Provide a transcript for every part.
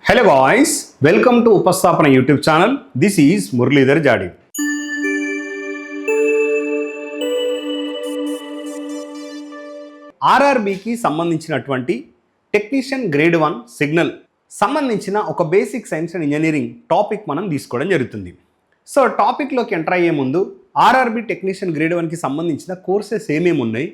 Hello guys, welcome to Upastapana YouTube channel. This is Muralidhar Jadi. ఆర్ఆర్బీకి సంబంధించినటువంటి technician grade 1 signal సంబంధించిన ఒక basic science and engineering topic మనం తీసుకోవడం జరుగుతుంది. So టాపిక్లోకి ఎంటర్ అయ్యే ముందు ఆర్ఆర్బీ టెక్నీషియన్ గ్రేడ్ 1కి సంబంధించిన కోర్సెస్ ఏమేమి ఉన్నాయి,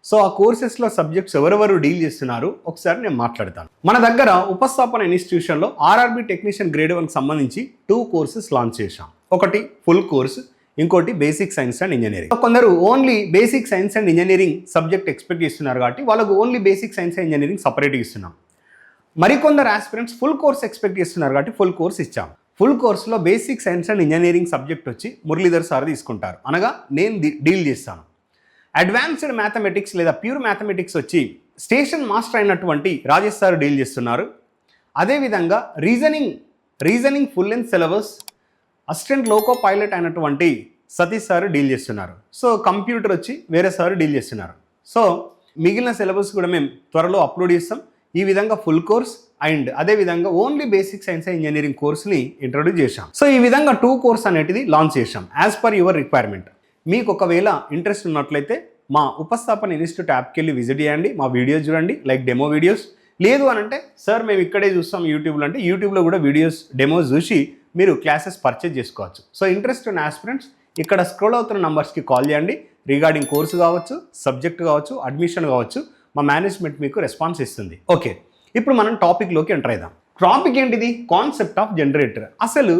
సో ఆ కోర్సెస్లో సబ్జెక్ట్స్ ఎవరెవరు డీల్ చేస్తున్నారు ఒకసారి నేను మాట్లాడతాను. మన దగ్గర ఉపస్థాపన ఇన్స్టిట్యూషన్లో ఆర్ఆర్బీ టెక్నీషియన్ గ్రేడ్ 1కి సంబంధించి 2 కోర్సెస్ లాంచ్ చేశాం. ఒకటి ఫుల్ కోర్స్, ఇంకోటి బేసిక్ సైన్స్ అండ్ ఇంజనీరింగ్. కొందరు only basic science and engineering subject expect చేస్తున్నారు కాబట్టి వాళ్ళకు only basic science and engineering సపరేట్గా ఇస్తున్నాం. మరికొందరు ఆస్పిరెంట్స్ ఫుల్ కోర్స్ ఎక్స్పెక్ట్ చేస్తున్నారు కాబట్టి ఫుల్ కోర్స్ ఇచ్చాం. ఫుల్ కోర్స్లో basic science and engineering subject వచ్చి మురళీధర్ సార్ తీసుకుంటారు, అనగా నేను డీల్ చేస్తాను. అడ్వాన్స్డ్ మ్యాథమెటిక్స్ లేదా ప్యూర్ మ్యాథమెటిక్స్ వచ్చి స్టేషన్ మాస్టర్ అయినటువంటి రాజేష్ సార్ డీల్ చేస్తున్నారు. అదేవిధంగా reasoning full length syllabus assistant loco pilot అయినటువంటి సతీష్ సార్ డీల్ చేస్తున్నారు. సో కంప్యూటర్ వచ్చి వేరే సార్ డీల్ చేస్తున్నారు. సో మిగిలిన సిలబస్ కూడా మేము త్వరలో అప్లోడ్ చేస్తాం. ఈ విధంగా ఫుల్ కోర్స్ అండ్ అదేవిధంగా only basic science and engineering కోర్స్ని ఇంట్రొడ్యూస్ చేశాం. సో ఈ విధంగా 2 కోర్స్ అనేటిది లాంచ్ చేశాం యాజ్ పర్ యువర్ రిక్వైర్మెంట్. మీకు ఒకవేళ ఇంట్రెస్ట్ ఉన్నట్లయితే మా ఉపస్థాపన ఇన్స్టిట్యూట్ యాప్కి వెళ్ళి విజిట్ చేయండి, మా వీడియోస్ చూడండి, లైక్ డెమో వీడియోస్. లేదు అని అంటే సార్ మేము ఇక్కడే చూస్తాం యూట్యూబ్లో అంటే యూట్యూబ్లో కూడా వీడియోస్ డెమోస్ చూసి మీరు క్లాసెస్ పర్చేజ్ చేసుకోవచ్చు. సో ఇంట్రెస్ట్ ఉన్న ఆస్పిరెంట్స్ ఇక్కడ స్క్రోల్ అవుతున్న నంబర్స్కి కాల్ చేయండి. రిగార్డింగ్ కోర్సు కావచ్చు, సబ్జెక్ట్ కావచ్చు, అడ్మిషన్ కావచ్చు, మా మేనేజ్మెంట్ మీకు రెస్పాన్స్ ఇస్తుంది. ఓకే, ఇప్పుడు మనం టాపిక్లోకి ఎంటర్ అవుదాం. టాపిక్ ఏంటిది? Concept of generator. అసలు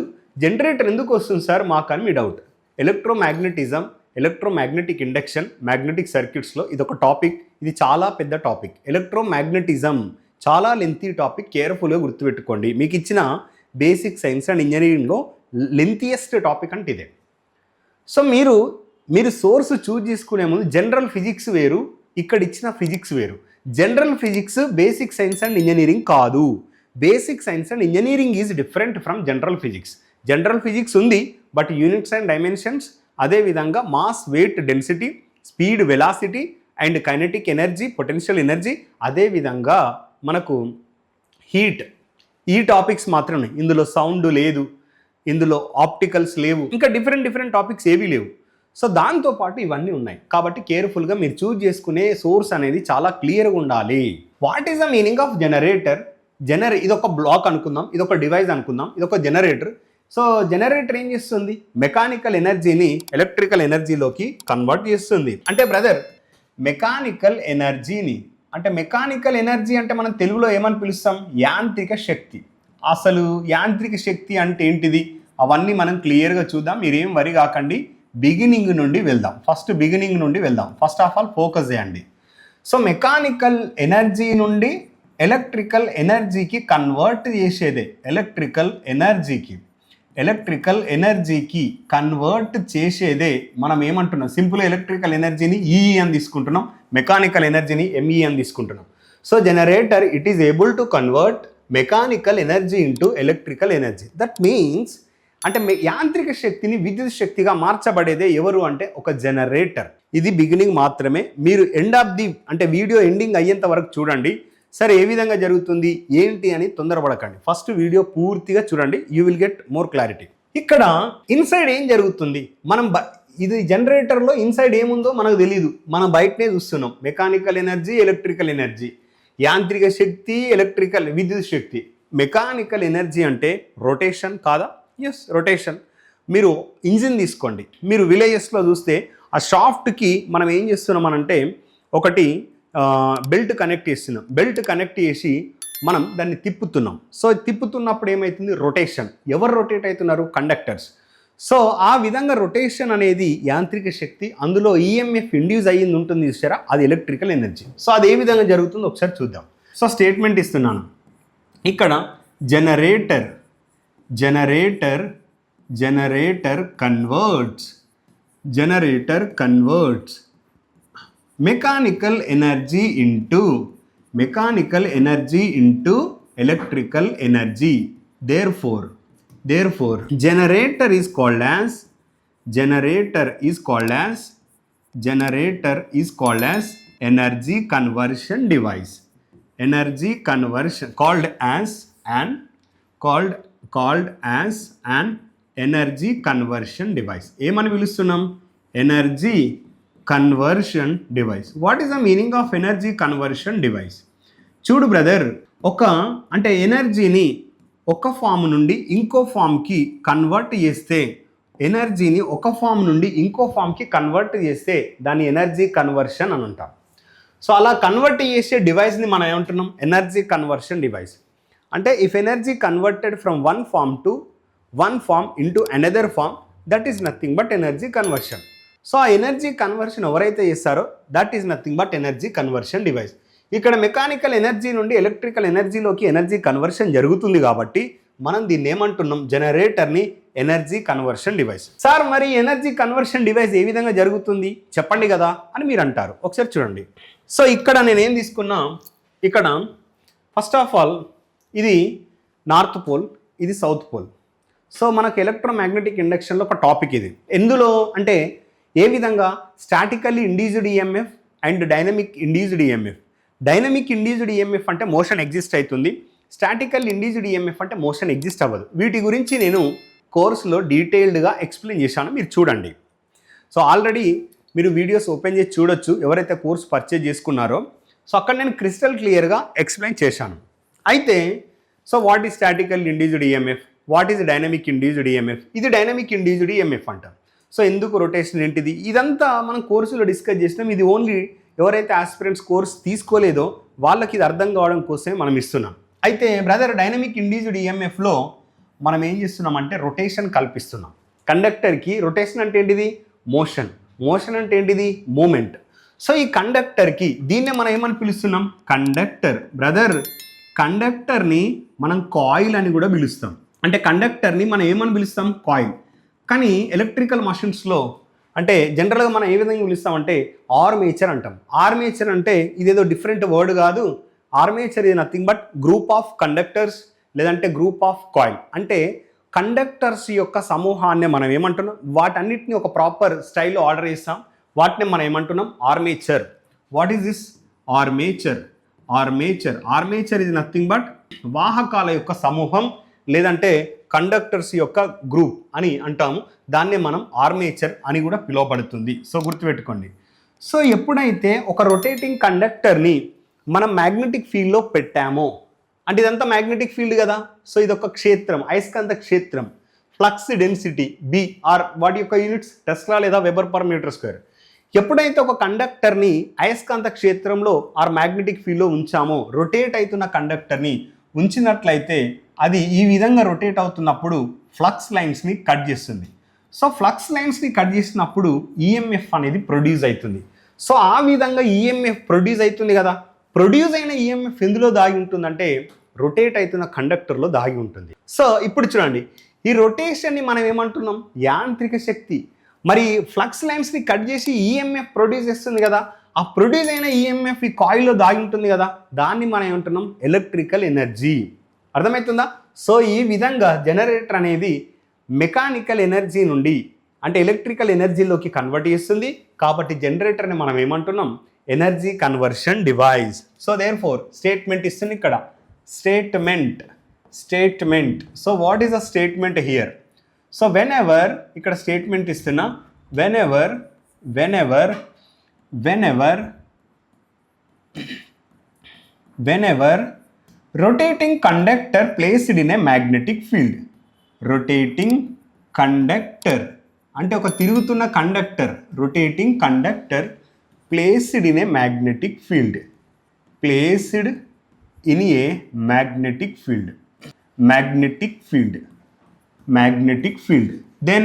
జనరేటర్ ఎందుకు వస్తుంది సార్ మాకని మీ doubt. Electromagnetism, electromagnetic induction, magnetic సర్క్యూట్స్లో ఇదొక టాపిక్. ఇది చాలా పెద్ద టాపిక్. ఎలక్ట్రోమాగ్నెటిజం చాలా లెంతీ టాపిక్, కేర్ఫుల్గా గుర్తుపెట్టుకోండి. మీకు ఇచ్చిన బేసిక్ సైన్స్ అండ్ ఇంజనీరింగ్లో లెంతియెస్ట్ టాపిక్ అంటే ఇదే. సో మీరు సోర్స్ చూజ్ చేసుకునే ముందు జనరల్ ఫిజిక్స్ వేరు, ఇక్కడ ఇచ్చిన ఫిజిక్స్ వేరు. General physics basic science and engineering కాదు. Basic science and engineering is different from general physics. General physics ఉంది, బట్ యూనిట్స్ అండ్ డైమెన్షన్స్, అదేవిధంగా mass, weight, density, speed, velocity and kinetic energy, potential energy, అదేవిధంగా మనకు heat, ఈ topics మాత్రమే. ఇందులో sound లేదు, ఇందులో ఆప్టికల్స్ లేవు, ఇంకా డిఫరెంట్ టాపిక్స్ ఏవీ లేవు. సో దాంతోపాటు ఇవన్నీ ఉన్నాయి కాబట్టి కేర్ఫుల్గా మీరు చూజ్ చేసుకునే సోర్స్ అనేది చాలా క్లియర్గా ఉండాలి. What is the meaning of generator? ఇదొక బ్లాక్ అనుకుందాం, ఇదొక డివైస్ అనుకుందాం, ఇదొక జనరేటర్. సో జనరేటర్ ఏం చేస్తుంది? మెకానికల్ ఎనర్జీని ఎలక్ట్రికల్ ఎనర్జీలోకి కన్వర్ట్ చేస్తుంది. అంటే బ్రదర్, మెకానికల్ ఎనర్జీ అంటే మనం తెలుగులో ఏమని పిలుస్తాం? యాంత్రిక శక్తి. అసలు యాంత్రిక శక్తి అంటే ఏంటిది అవన్నీ మనం క్లియర్గా చూద్దాం. మీరేం వరి కాకండి, బిగినింగ్ నుండి వెళ్దాం. ఫస్ట్ ఆఫ్ ఆల్ ఫోకస్ చేయండి. సో మెకానికల్ ఎనర్జీ నుండి ఎలక్ట్రికల్ ఎనర్జీకి కన్వర్ట్ చేసేదే ఎలక్ట్రికల్ ఎనర్జీకి కన్వర్ట్ చేసేదే మనం ఏమంటున్నాం? సింపుల్ ఎలక్ట్రికల్ ఎనర్జీని ఈఈ అని తీసుకుంటున్నాం, మెకానికల్ ఎనర్జీని ఎంఈ అని తీసుకుంటున్నాం. So generator it is able to convert mechanical energy into electrical energy. That means అంటే యాంత్రిక శక్తిని విద్యుత్ శక్తిగా మార్చబడేదే ఎవరు అంటే ఒక జనరేటర్. ఇది బిగినింగ్ మాత్రమే. మీరు ఎండ్ ఆఫ్ ది అంటే వీడియో ఎండింగ్ అయ్యేంత వరకు చూడండి. సరే ఏ విధంగా జరుగుతుంది ఏంటి అని తొందరపడకండి. ఫస్ట్ వీడియో పూర్తిగా చూడండి, you will get more clarity. ఇక్కడ ఇన్సైడ్ ఏం జరుగుతుంది? ఇది జనరేటర్లో ఇన్సైడ్ ఏముందో మనకు తెలియదు, మనం బయటనే చూస్తున్నాం. మెకానికల్ ఎనర్జీ, ఎలక్ట్రికల్ ఎనర్జీ, యాంత్రిక శక్తి, విద్యుత్ శక్తి. మెకానికల్ ఎనర్జీ అంటే రొటేషన్ కాదా? Yes, rotation. మీరు ఇంజిన్ తీసుకోండి, మీరు విలేజెస్లో చూస్తే ఆ షాఫ్ట్కి మనం ఏం చేస్తున్నాం అనంటే ఒకటి బెల్ట్ కనెక్ట్ చేస్తున్నాం. బెల్ట్ కనెక్ట్ చేసి మనం దాన్ని తిప్పుతున్నాం. సో తిప్పుతున్నప్పుడు ఏమవుతుంది? రొటేషన్. ఎవరు రొటేట్ అవుతున్నారు? కండక్టర్స్. సో ఆ విధంగా రొటేషన్ అనేది యాంత్రిక శక్తి. అందులో ఈఎంఎఫ్ ఇండ్యూస్ అయ్యింది ఉంటుంది చూసారా, అది ఎలక్ట్రికల్ ఎనర్జీ. సో అది ఏ విధంగా జరుగుతుందో ఒకసారి చూద్దాం. సో స్టేట్మెంట్ ఇస్తున్నాను ఇక్కడ. Generator converts mechanical energy into electrical energy. Therefore generator is called as energy conversion device. Called as an called as an energy conversion device. ఏమని పిలుస్తున్నాం? Energy conversion device. What is the meaning of energy conversion device? చూడు brother, అంటే ఎనర్జీని ఒక form నుండి ఇంకో ఫామ్కి convert చేస్తే, ఎనర్జీని ఒక ఫామ్ నుండి ఇంకో ఫామ్కి కన్వర్ట్ చేస్తే దాన్ని ఎనర్జీ కన్వర్షన్ అని అంటాం. సో అలా కన్వర్ట్ చేసే డివైస్ని మనం ఏమంటున్నాం? Energy conversion device. అంటే if energy converted from one form into another form, that is nothing but energy conversion. So ఆ ఎనర్జీ కన్వర్షన్ ఎవరైతే చేస్తారో that is nothing but energy conversion device. ఇక్కడ మెకానికల్ ఎనర్జీ నుండి ఎలక్ట్రికల్ ఎనర్జీలోకి energy conversion జరుగుతుంది కాబట్టి మనం దీన్ని ఏమంటున్నాం? జనరేటర్ని ఎనర్జీ కన్వర్షన్ డివైస్. సార్ మరి ఎనర్జీ కన్వర్షన్ డివైస్ ఏ విధంగా జరుగుతుంది చెప్పండి కదా అని మీరు అంటారు. ఒకసారి చూడండి. సో ఇక్కడ నేనేం తీసుకున్నా, ఇక్కడ ఫస్ట్ ఆఫ్ ఆల్ ఇది నార్త్ పోల్, ఇది సౌత్ పోల్. సో మనకు ఎలక్ట్రోమాగ్నెటిక్ ఇండక్షన్లో ఒక టాపిక్ ఇది. ఎందులో అంటే ఏ విధంగా statically induced EMF and dynamic induced EMF. Dynamic induced EMF అంటే మోషన్ ఎగ్జిస్ట్ అవుతుంది, స్టాటికల్ ఇండ్యూస్డ్ ఈఎంఎఫ్ అంటే మోషన్ ఎగ్జిస్ట్ అవ్వదు. వీటి గురించి నేను కోర్సులో డీటెయిల్డ్గా ఎక్స్ప్లెయిన్ చేశాను, మీరు చూడండి. సో ఆల్రెడీ మీరు వీడియోస్ ఓపెన్ చేసి చూడొచ్చు ఎవరైతే కోర్స్ పర్చేజ్ చేసుకున్నారో. సో అక్కడ నేను క్రిస్టల్ క్లియర్గా ఎక్స్ప్లెయిన్ చేశాను. అయితే so what is statistical induced EMF, what is dynamic induced EMF? ఇది డైనమిక్ ఇండ్యూస్డ్ ఈఎంఎఫ్ అంటాం. సో ఎందుకు రొటేషన్ ఏంటిది ఇదంతా మనం కోర్సులో డిస్కస్ చేసినాం. ఇది ఓన్లీ ఎవరైతే ఆస్పిరెంట్స్ కోర్స్ తీసుకోలేదో వాళ్ళకి ఇది అర్థం కావడం కోసమే మనం ఇస్తున్నాం. అయితే బ్రదర్, డైనమిక్ ఇండ్యూస్డ్ ఈఎంఎఫ్లో మనం ఏం చేస్తున్నామంటే రొటేషన్ కల్పిస్తున్నాం కండక్టర్కి. రొటేషన్ అంటే ఏంటిది? మోషన్. మోషన్ అంటే ఏంటిది? మూమెంట్. సో ఈ కండక్టర్కి దీన్నే మనం ఏమని పిలుస్తున్నాం? కండక్టర్. బ్రదర్, కండక్టర్ని మనం కాయిల్ అని కూడా పిలుస్తాం. అంటే కండక్టర్ని మనం ఏమని పిలుస్తాం? కాయిల్. కానీ ఎలక్ట్రికల్ మషిన్స్లో అంటే జనరల్గా మనం ఏ విధంగా పిలుస్తామంటే ఆర్మేచర్ అంటాం. ఆర్మేచర్ అంటే ఇదేదో డిఫరెంట్ వర్డ్ కాదు. ఆర్మేచర్ ఇది nothing but group of conductors లేదంటే గ్రూప్ ఆఫ్ కాయిల్. అంటే కండక్టర్స్ యొక్క సమూహాన్ని మనం ఏమంటున్నాం? వాటన్నిటిని ఒక ప్రాపర్ స్టైల్లో ఆర్డర్ చేస్తాం, వాటిని మనం ఏమంటున్నాం? Armature. What is this? Armature. Armature ఇది నథింగ్ బట్ వాహకాల యొక్క సమూహం లేదంటే కండక్టర్స్ యొక్క గ్రూప్ అని అంటాము. దాన్నే మనం ఆర్మేచర్ అని కూడా పిలువబడుతుంది. సో గుర్తుపెట్టుకోండి. సో ఎప్పుడైతే ఒక రొటేటింగ్ కండక్టర్ని మనం మ్యాగ్నెటిక్ ఫీల్డ్లో పెట్టామో, అంటే ఇదంతా మ్యాగ్నెటిక్ ఫీల్డ్ కదా. సో ఇదొక క్షేత్రం, అయస్కాంత క్షేత్రం. ఫ్లక్స్ డెన్సిటీ బిఆర్, వాటి యొక్క యూనిట్స్ టెస్లా లేదా వెబర్ పర్ మీటర్ స్క్వేర్. ఎప్పుడైతే ఒక కండక్టర్ని అయస్కాంత క్షేత్రంలో ఆర్ మ్యాగ్నెటిక్ ఫీల్డ్లో ఉంచామో, రొటేట్ అవుతున్న కండక్టర్ని ఉంచినట్లయితే అది ఈ విధంగా రొటేట్ అవుతున్నప్పుడు ఫ్లక్స్ లైన్స్ని కట్ చేస్తుంది. సో ఫ్లక్స్ లైన్స్ని కట్ చేసినప్పుడు ఈఎంఎఫ్ అనేది ప్రొడ్యూస్ అవుతుంది. సో ఆ విధంగా ఈఎంఎఫ్ ప్రొడ్యూస్ అవుతుంది కదా. ప్రొడ్యూస్ అయిన ఈఎంఎఫ్ ఎందులో దాగి ఉంటుందంటే రొటేట్ అవుతున్న కండక్టర్లో దాగి ఉంటుంది. సో ఇప్పుడు చూడండి, ఈ రొటేషన్ని మనం ఏమంటున్నాం? యాంత్రిక శక్తి. మరి ఫ్లక్స్ లైన్స్ని కట్ చేసి ఈఎంఎఫ్ ప్రొడ్యూస్ చేస్తుంది కదా. ఆ ప్రొడ్యూస్ అయిన ఈఎంఎఫ్ ఈ కాయిల్లో దాగి ఉంటుంది కదా, దాన్ని మనం ఏమంటున్నాం? Electrical energy. అర్థమవుతుందా? సో ఈ విధంగా జనరేటర్ అనేది మెకానికల్ ఎనర్జీ నుండి అంటే ఎలక్ట్రికల్ ఎనర్జీలోకి కన్వర్ట్ చేస్తుంది. కాబట్టి జనరేటర్ని మనం ఏమంటున్నాం? Energy conversion device. So therefore statement ఇస్తుంది ఇక్కడ. Statement. So what is the statement here? So whenever ఇక్కడ స్టేట్మెంట్ ఇస్తున్నా, whenever rotating conductor placed in a magnetic field. rotating conductor అంటే ఒక తిరుగుతున్న conductor. rotating conductor placed in a magnetic field. placed in a magnetic field. then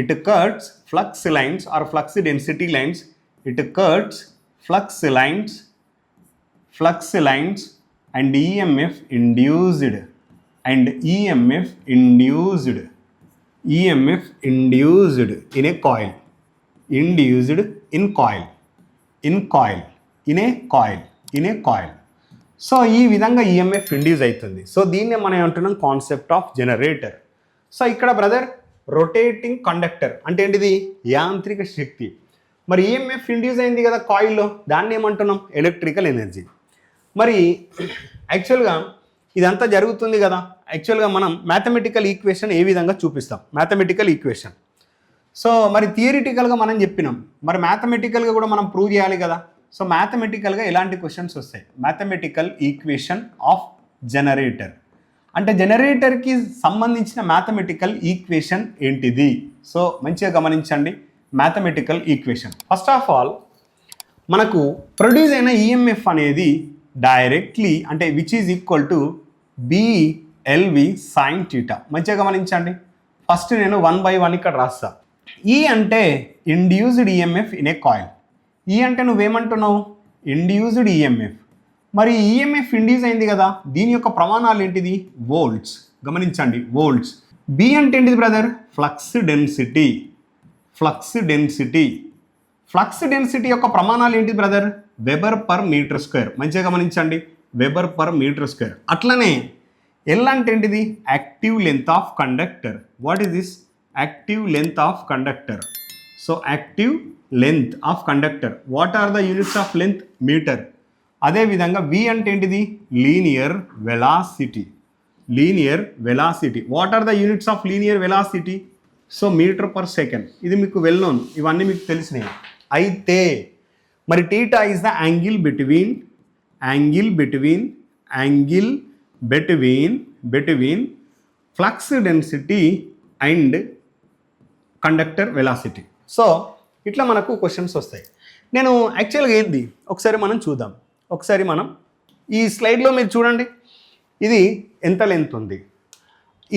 it cuts flux lines or flux density lines. it cuts flux lines and EMF induced in a coil. So ఈ విధంగా EMF induce అవుతుంది. So దీన్నే మనం ఏమంటున్నాం? Concept of generator. So ఇక్కడ brother rotating conductor అంటే ఏంటిది? యాంత్రిక శక్తి. మరి ఈఎంఎఫ్ ఇండ్యూస్ అయింది కదా కాయిల్లో, దాన్ని ఏమంటున్నాం? Electrical energy. మరి యాక్చువల్గా ఇదంతా జరుగుతుంది కదా, యాక్చువల్గా మనం మ్యాథమెటికల్ ఈక్వేషన్ ఏ విధంగా చూపిస్తాం, మ్యాథమెటికల్ ఈక్వేషన్. సో మరి థియరిటికల్గా మనం చెప్పినాం, మరి మ్యాథమెటికల్గా కూడా మనం ప్రూవ్ చేయాలి కదా. సో మ్యాథమెటికల్గా ఎలాంటి క్వశ్చన్స్ వస్తాయి, మ్యాథమెటికల్ ఈక్వేషన్ ఆఫ్ జనరేటర్ అంటే జనరేటర్కి సంబంధించిన మ్యాథమెటికల్ ఈక్వేషన్ ఏంటిది. సో మంచిగా గమనించండి, mathematical equation first of all మనకు ప్రొడ్యూస్ అయిన ఈఎంఎఫ్ అనేది డైరెక్ట్లీ అంటే which is equal to BLV sine theta. మంచిగా గమనించండి, ఫస్ట్ నేను 1/1 ఇక్కడ రాస్తా. ఈ అంటే induced EMF in a coil. ఈ అంటే నువ్వేమంటున్నావు, ఇండ్యూస్డ్ ఈఎంఎఫ్. మరి ఈఎంఎఫ్ ఇండ్యూస్ అయింది కదా, దీని యొక్క ప్రమాణాలు ఏంటిది, వోల్ట్స్. గమనించండి, వోల్ట్స్. బి అంటే ఏంటిది brother, flux density. Flux density, flux density యొక్క ప్రమాణాలు ఏంటి brother, weber per metre square. మంచిగా గమనించండి, వెబర్ పర్ మీటర్ స్క్వేర్. అట్లనే ఎల్ అంటే ఏంటిది, active length of conductor. What is this, active length of conductor. So active length of conductor. What are the units of length, metre. అదేవిధంగా V అంటే ఏంటిది, linear velocity. Linear velocity. What are the units of linear velocity, so metre per second. ఇది మీకు well known, ఇవన్నీ మీకు తెలిసినాయి. అయితే మరి theta is the angle between flux density and conductor velocity. So ఇట్లా మనకు క్వశ్చన్స్ వస్తాయి. నేను యాక్చువల్గా ఏంది ఒకసారి మనం చూద్దాం. ఒకసారి మనం ఈ స్లైడ్లో మీరు చూడండి, ఇది ఎంత లెంత్ ఉంది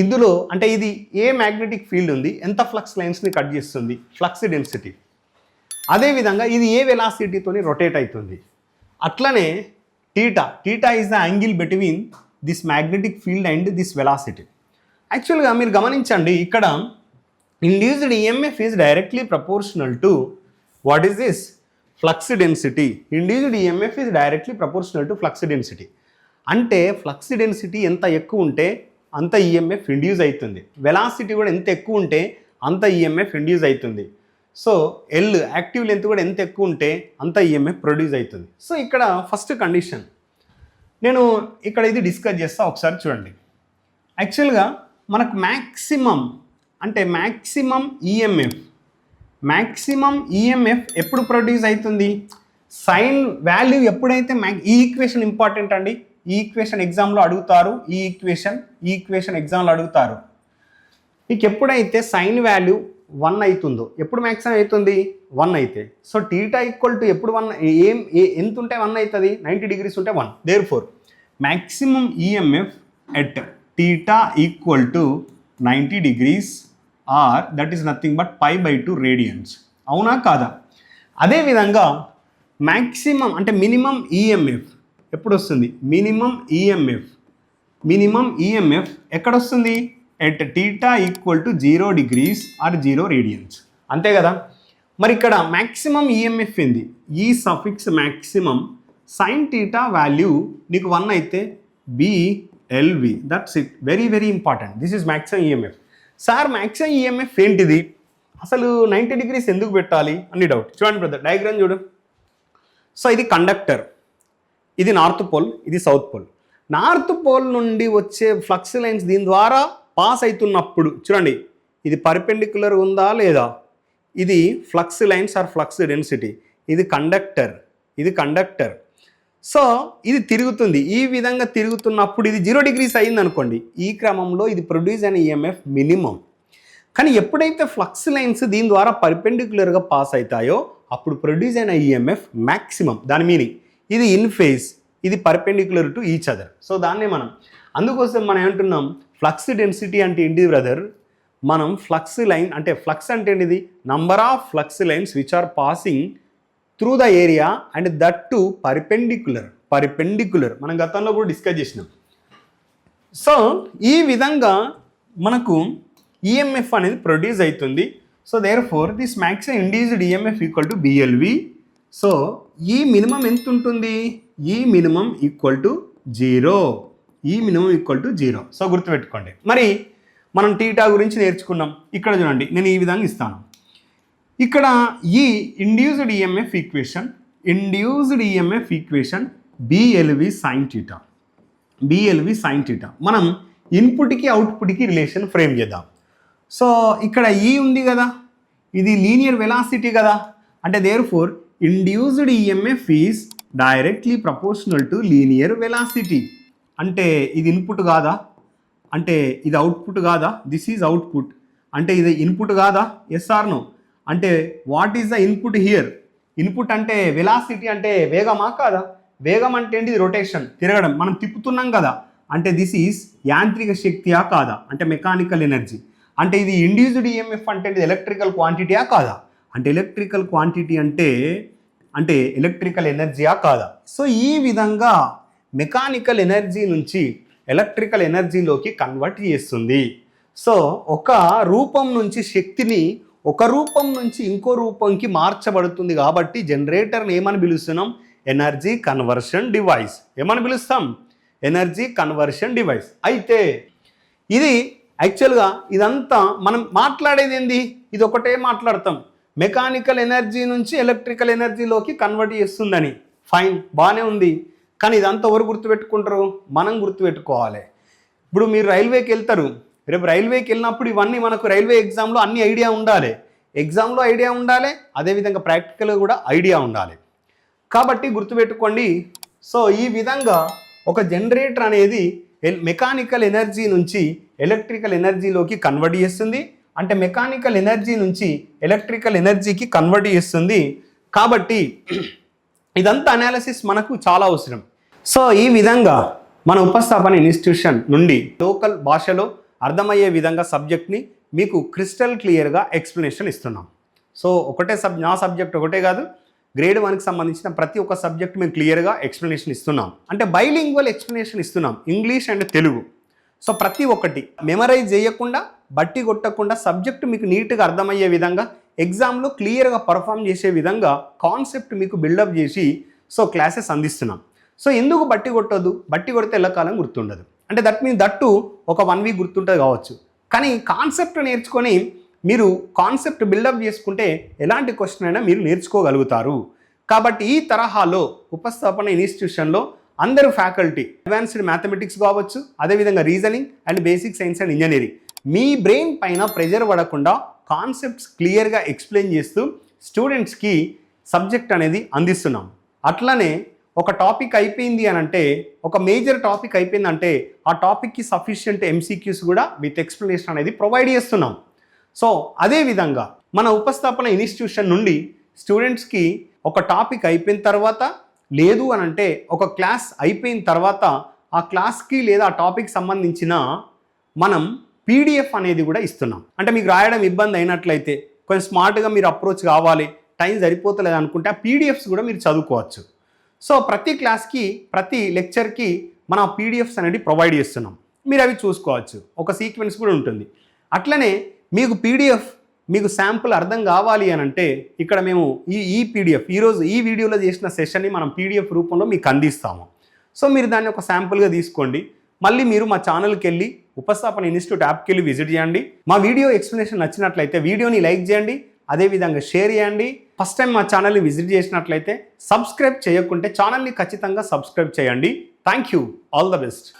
ఇందులో, అంటే ఇది ఏ మ్యాగ్నెటిక్ ఫీల్డ్ ఉంది, ఎంత ఫ్లక్స్ లైన్స్ని కట్ చేస్తుంది, ఫ్లక్స్ డెన్సిటీ. అదేవిధంగా ఇది ఏ వెలాసిటీతోని రొటేట్ అవుతుంది. అట్లనే theta is the angle between this magnetic field and this velocity. యాక్చువల్గా మీరు గమనించండి, ఇక్కడ induced EMF is directly proportional to what is this, flux density. Induced EMF is directly proportional to flux density. అంటే flux density ఎంత ఎక్కువ ఉంటే అంత EMF induce అవుతుంది, వెలాసిటీ కూడా ఎంత ఎక్కువ ఉంటే అంత ఈఎంఎఫ్ ఇండ్యూస్ అవుతుంది. సో ఎల్ యాక్టివ్ లెంత్ కూడా ఎంత ఎక్కువ ఉంటే అంత ఈఎంఎఫ్ ప్రొడ్యూస్ అవుతుంది. సో ఇక్కడ ఫస్ట్ కండిషన్ నేను ఇక్కడ ఇది డిస్కస్ చేస్తా, ఒకసారి చూడండి. యాక్చువల్గా మనకు మ్యాక్సిమం ఈఎంఎఫ్ ఎప్పుడు ప్రొడ్యూస్ అవుతుంది, సైన్ వాల్యూ ఎప్పుడైతే ఈ ఈక్వేషన్ ఇంపార్టెంట్ అండి. ఈ ఈక్వేషన్ ఎగ్జామ్లో అడుగుతారు, ఈ ఈక్వేషన్ ఎగ్జామ్లో అడుగుతారు. మీకు ఎప్పుడైతే సైన్ వాల్యూ 1 అవుతుందో, ఎప్పుడు మ్యాక్సిమం అవుతుంది 1 అయితే. సో టీటా ఈక్వల్ టు ఎప్పుడు 1 ఎంత ఉంటే 1 అవుతుంది, 90 degrees ఉంటే 1. Therefore maximum EMF at theta equal to 90 degrees or that is nothing but π/2 radians. అవునా కాదా? అదేవిధంగా మ్యాక్సిమం అంటే మినిమం ఈఎంఎఫ్ ఎప్పుడు వస్తుంది, మినిమం ఈఎంఎఫ్ ఎక్కడ వస్తుంది, at theta equal to 0 degrees or 0 radians. అంతే కదా. మరి ఇక్కడ మ్యాక్సిమం ఈఎంఎఫ్ ఏంది, ఈ suffix maximum sine theta value నీకు 1 అయితే BLV, that's it. Very very important, this is maximum EMF. Sir maximum EMF ఏంటిది, అసలు 90 degrees ఎందుకు పెట్టాలి అని డౌట్. చూడండి బ్రదర్, డయాగ్రామ్ చూడు. సో ఇది కండక్టర్, ఇది నార్త్ పోల్, ఇది సౌత్ పోల్. నార్త్ పోల్ నుండి వచ్చే ఫ్లక్స్ లైన్స్ దీని ద్వారా పాస్ అవుతున్నప్పుడు చూడండి, ఇది పర్పెండిక్యులర్ ఉందా లేదా, ఇది flux lines or flux density. ఇది కండక్టర్. సో ఇది తిరుగుతుంది, ఈ విధంగా తిరుగుతున్నప్పుడు ఇది 0 degrees అయింది అనుకోండి, ఈ క్రమంలో ఇది ప్రొడ్యూస్ అయిన ఈఎంఎఫ్ మినిమం. కానీ ఎప్పుడైతే ఫ్లక్స్ లైన్స్ దీని ద్వారా పర్పెండిక్యులర్గా పాస్ అవుతాయో అప్పుడు ప్రొడ్యూస్ అయిన ఈఎంఎఫ్ మ్యాక్సిమం. దాని మీనింగ్ ఇది ఇన్ ఫేజ్, ఇది perpendicular to each other. So దాన్నే మనం అందుకోసం మనం ఏమంటున్నాం, ఫ్లక్స్ డెన్సిటీ అంటే ఏంటి బ్రదర్, మనం ఫ్లక్స్ లైన్ అంటే ఫ్లక్స్ అంటే ఏంటిది, number of flux lines which are passing through the area and that too perpendicular. మనం గతంలో కూడా డిస్కస్ చేసినాం. సో ఈ విధంగా మనకు ఈఎంఎఫ్ అనేది ప్రొడ్యూస్ అవుతుంది. So therefore this maximum induced EMF equal to BLV. So ఈ మినిమం ఎంత ఉంటుంది, ఈ మినిమం ఈక్వల్ టు 0. సో గుర్తుపెట్టుకోండి. మరి మనం టీటా గురించి నేర్చుకున్నాం. ఇక్కడ చూడండి, నేను ఈ విధంగా ఇస్తాను. ఇక్కడ ఈ induced EMF equation BLV sine theta. BLV sine theta. మనం ఇన్పుట్కి అవుట్పుట్కి రిలేషన్ ఫ్రేమ్ చేద్దాం. సో ఇక్కడ ఈ ఉంది కదా, ఇది లీనియర్ వెలాసిటీ కదా, అంటే therefore induced EMF is directly proportional to linear velocity. అంటే ఇది ఇన్పుట్ కాదా, అంటే ఇది అవుట్పుట్ కాదా, దిస్ ఈజ్ అవుట్పుట్, అంటే ఇది ఇన్పుట్ కాదా, ఎస్ ఆర్ నో. అంటే what is the input here? Input అంటే వెలాసిటీ అంటే వేగమా కాదా? వేగం అంటే ఏంటి? రొటేషన్, తిరగడం, మనం తిప్పుతున్నాం కదా, అంటే దిస్ ఈజ్ యాంత్రిక శక్తియా కాదా, అంటే మెకానికల్ ఎనర్జీ. అంటే ఇది ఇండ్యూస్డ్ ఈఎంఎఫ్ అంటే ఇది ఎలక్ట్రికల్ క్వాంటిటీయా కాదా, అంటే ఎలక్ట్రికల్ క్వాంటిటీ అంటే ఎలక్ట్రికల్ ఎనర్జీయా కాదా. సో ఈ విధంగా మెకానికల్ ఎనర్జీ నుంచి ఎలక్ట్రికల్ ఎనర్జీలోకి కన్వర్ట్ చేస్తుంది. సో ఒక రూపం నుంచి శక్తిని ఒక రూపం నుంచి ఇంకో రూపంకి మార్చబడుతుంది కాబట్టి జనరేటర్ని ఏమని పిలుస్తున్నాం? Energy conversion device. ఏమని పిలుస్తాం? Energy conversion device. అయితే ఇది యాక్చువల్గా ఇదంతా మనం మాట్లాడేది ఏంది? ఇది ఒకటే మాట్లాడతాం, మెకానికల్ ఎనర్జీ నుంచి ఎలక్ట్రికల్ ఎనర్జీలోకి కన్వర్ట్ చేస్తుందని. ఫైన్, బాగానే ఉంది. కానీ ఇదంతా ఎవరు గుర్తుపెట్టుకుంటారు? మనం గుర్తుపెట్టుకోవాలి. ఇప్పుడు మీరు రైల్వేకి వెళ్తారు, రేపు రైల్వేకి వెళ్ళినప్పుడు ఇవన్నీ మనకు రైల్వే ఎగ్జామ్లో అన్ని ఐడియా ఉండాలి. ఎగ్జామ్లో ఐడియా ఉండాలి, అదేవిధంగా ప్రాక్టికల్గా కూడా ఐడియా ఉండాలి. కాబట్టి గుర్తుపెట్టుకోండి. సో ఈ విధంగా ఒక జనరేటర్ అనేది మెకానికల్ ఎనర్జీ నుంచి ఎలక్ట్రికల్ ఎనర్జీలోకి కన్వర్ట్ చేస్తుంది, అంటే మెకానికల్ ఎనర్జీ నుంచి ఎలక్ట్రికల్ ఎనర్జీకి కన్వర్ట్ చేస్తుంది. కాబట్టి ఇదంతా అనాలిసిస్ మనకు చాలా అవసరం. సో ఈ విధంగా మన ఉపస్థాపన ఇన్స్టిట్యూషన్ నుండి లోకల్ భాషలో అర్థమయ్యే విధంగా సబ్జెక్ట్ని మీకు క్రిస్టల్ క్లియర్గా ఎక్స్ప్లెనేషన్ ఇస్తున్నాం. సో నా సబ్జెక్ట్ ఒకటే కాదు, గ్రేడ్ 1కి సంబంధించిన ప్రతి ఒక్క సబ్జెక్ట్ మేము క్లియర్గా ఎక్స్ప్లెనేషన్ ఇస్తున్నాం. అంటే బైలింగ్వల్ ఎక్స్ప్లెనేషన్ ఇస్తున్నాం, ఇంగ్లీష్ అండ్ తెలుగు. సో ప్రతి ఒక్కటి మెమరైజ్ చేయకుండా, బట్టి కొట్టకుండా, సబ్జెక్ట్ మీకు నీట్గా అర్థమయ్యే విధంగా, ఎగ్జామ్లో క్లియర్గా పర్ఫామ్ చేసే విధంగా కాన్సెప్ట్ మీకు బిల్డప్ చేసి సో క్లాసెస్ అందిస్తున్నాం. సో ఎందుకు బట్టి కొట్టొద్దు? బట్టి కొడితే ఎల్లకాలం గుర్తుండదు. అంటే దట్టు ఒక 1 వీక్ గుర్తుంటుంది కావచ్చు, కానీ కాన్సెప్ట్ నేర్చుకొని మీరు కాన్సెప్ట్ బిల్డప్ చేసుకుంటే ఎలాంటి క్వశ్చన్ అయినా మీరు నేర్చుకోగలుగుతారు. కాబట్టి ఈ తరహాలో ఉపస్థాపన ఇన్స్టిట్యూషన్లో అందరూ ఫ్యాకల్టీ అడ్వాన్స్డ్ మ్యాథమెటిక్స్ కావచ్చు, అదేవిధంగా reasoning and basic science and engineering, me brain పైన ప్రెజర్ పడకుండా కాన్సెప్ట్స్ క్లియర్గా ఎక్స్ప్లెయిన్ చేస్తూ స్టూడెంట్స్కి సబ్జెక్ట్ అనేది అందిస్తున్నాం. అట్లనే ఒక టాపిక్ అయిపోయింది అని అంటే, ఒక మేజర్ టాపిక్ అయిపోయిందంటే ఆ టాపిక్కి సఫిషియంట్ ఎంసీక్యూస్ కూడా విత్ ఎక్స్ప్లెనేషన్ అనేది ప్రొవైడ్ చేస్తున్నాం. సో అదేవిధంగా మన ఉపస్థాపన ఇన్స్టిట్యూషన్ నుండి స్టూడెంట్స్కి ఒక టాపిక్ అయిపోయిన తర్వాత, లేదు అని అంటే ఒక క్లాస్ అయిపోయిన తర్వాత ఆ క్లాస్కి లేదా ఆ టాపిక్ సంబంధించిన మనం పీడిఎఫ్ అనేది కూడా ఇస్తున్నాం. అంటే మీకు రాయడం ఇబ్బంది అయినట్లయితే, కొంచెం స్మార్ట్గా మీరు అప్రోచ్ కావాలి, టైం సరిపోతలేదు అనుకుంటే ఆ పీడిఎఫ్స్ కూడా మీరు చదువుకోవచ్చు. సో ప్రతి క్లాస్కి, ప్రతి లెక్చర్కి మనం పీడిఎఫ్స్ అనేది ప్రొవైడ్ చేస్తున్నాం, మీరు అవి చూసుకోవచ్చు. ఒక సీక్వెన్స్ కూడా ఉంటుంది. అట్లనే మీకు పీడిఎఫ్, మీకు శాంపుల్ అర్థం కావాలి అని అంటే ఇక్కడ మేము ఈ పీడిఎఫ్ ఈరోజు ఈ వీడియోలో చేసిన సెషన్ని మనం పీడిఎఫ్ రూపంలో మీకు అందిస్తాము. సో మీరు దాన్ని ఒక శాంపుల్గా తీసుకోండి. మళ్ళీ మీరు మా ఛానల్కి వెళ్ళి ఉపస్థాపన ఇన్స్టిట్యూట్ యాప్కి వెళ్ళి విజిట్ చేయండి. మా వీడియో ఎక్స్ప్లెనేషన్ నచ్చినట్లయితే వీడియోని లైక్ చేయండి, అదేవిధంగా షేర్ చేయండి. ఫస్ట్ టైం మా ఛానల్ని విజిట్ చేసినట్లయితే సబ్స్క్రైబ్ చేయకుంటే ఛానల్ని ఖచ్చితంగా సబ్స్క్రైబ్ చేయండి. Thank you, all the best.